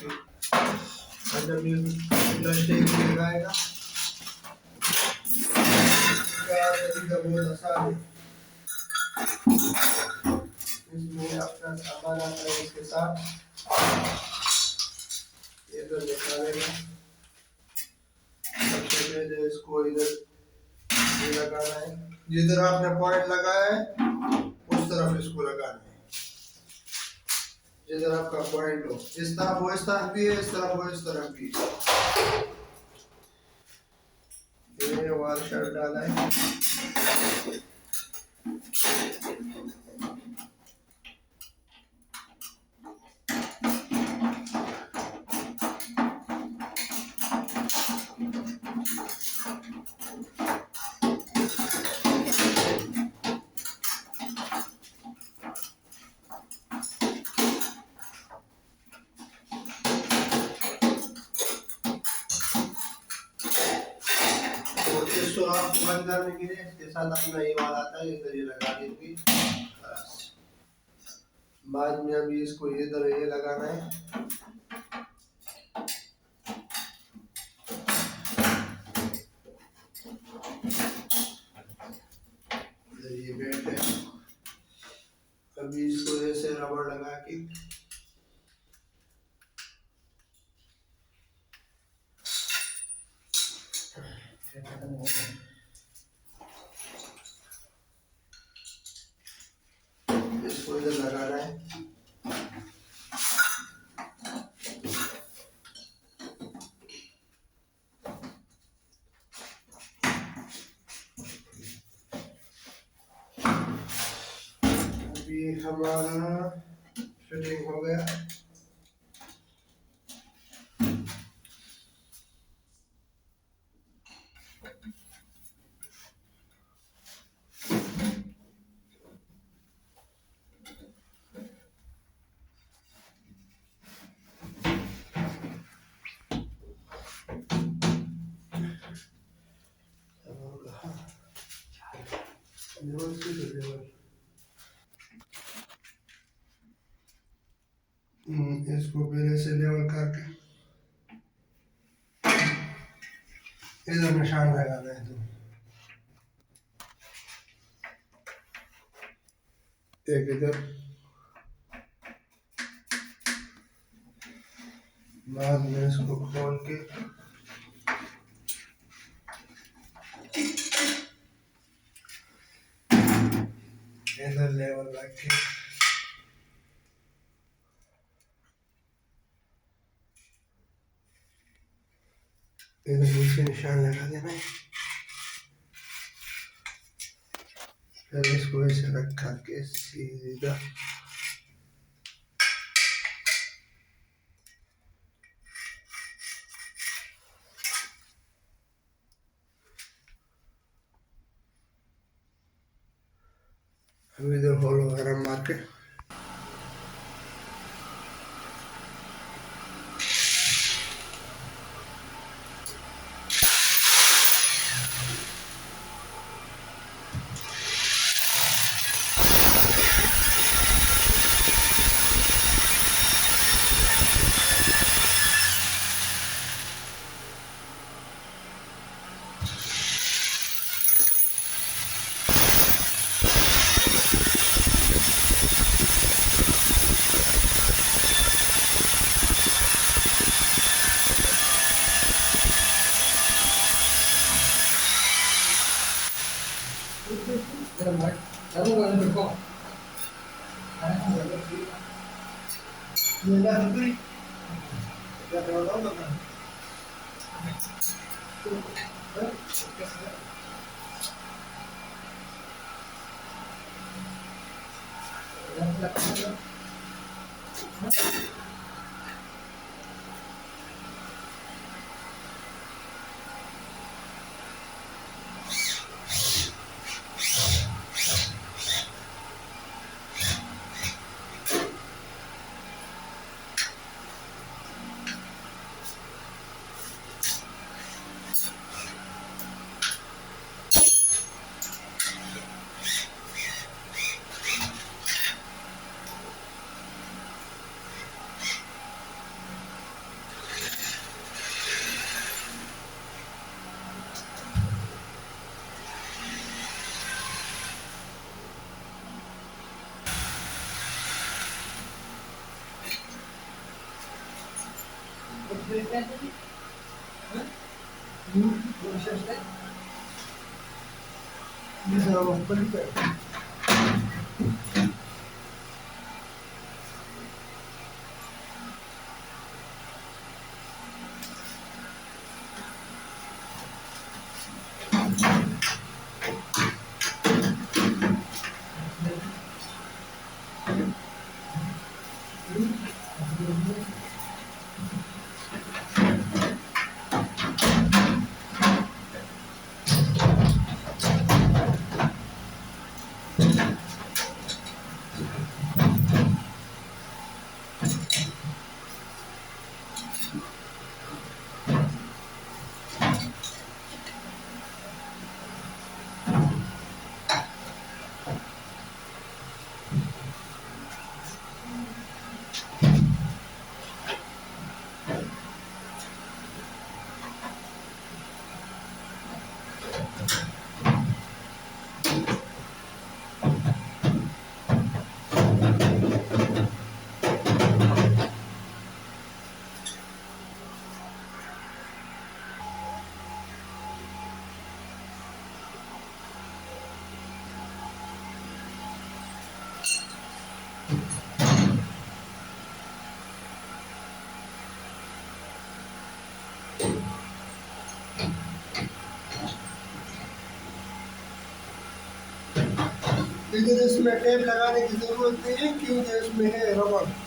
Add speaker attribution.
Speaker 1: और जब ये लंच टाइम लगाएगा बहुत आसान है। इसमें अपना सामान आता है इसके साथ, ये तो निकालेगा। सबसे पहले इसको इधर ये लगाना है, जिधर आपने पॉइंट लगाया है उस तरफ इसको लगाना है, जिधर आपका पॉइंट हो। इस तरफ वो इस तरफ भी है, इस तरफ वो इस तरफ भी है। ये वाल शर्ट डाला है, और इसको आप बंद करने के लिए इसके साथ अपना ये वाला आता है, इधर ये लगा देंगे बस। बाद में अभी इसको इधर ये लगाना है, इधर ये बेल्ट है। अभी इसको ऐसे रबड़ लगा के इसको इधर लगाना है। अभी हमारा फिटिंग हो गया। इसको पहले से लेवल करके इधर निशान लगाना है। तो एक इधर, बाद में इसको खोल के इधर लेवल रख के इधर नीचे निशान लगा देना है। फिर इसको ऐसे रख करके सीधा अब इधर होल वगैरह मार के लेकिन इसमें टेप लगाने की जरूरत नहीं है क्योंकि इसमें है रबर।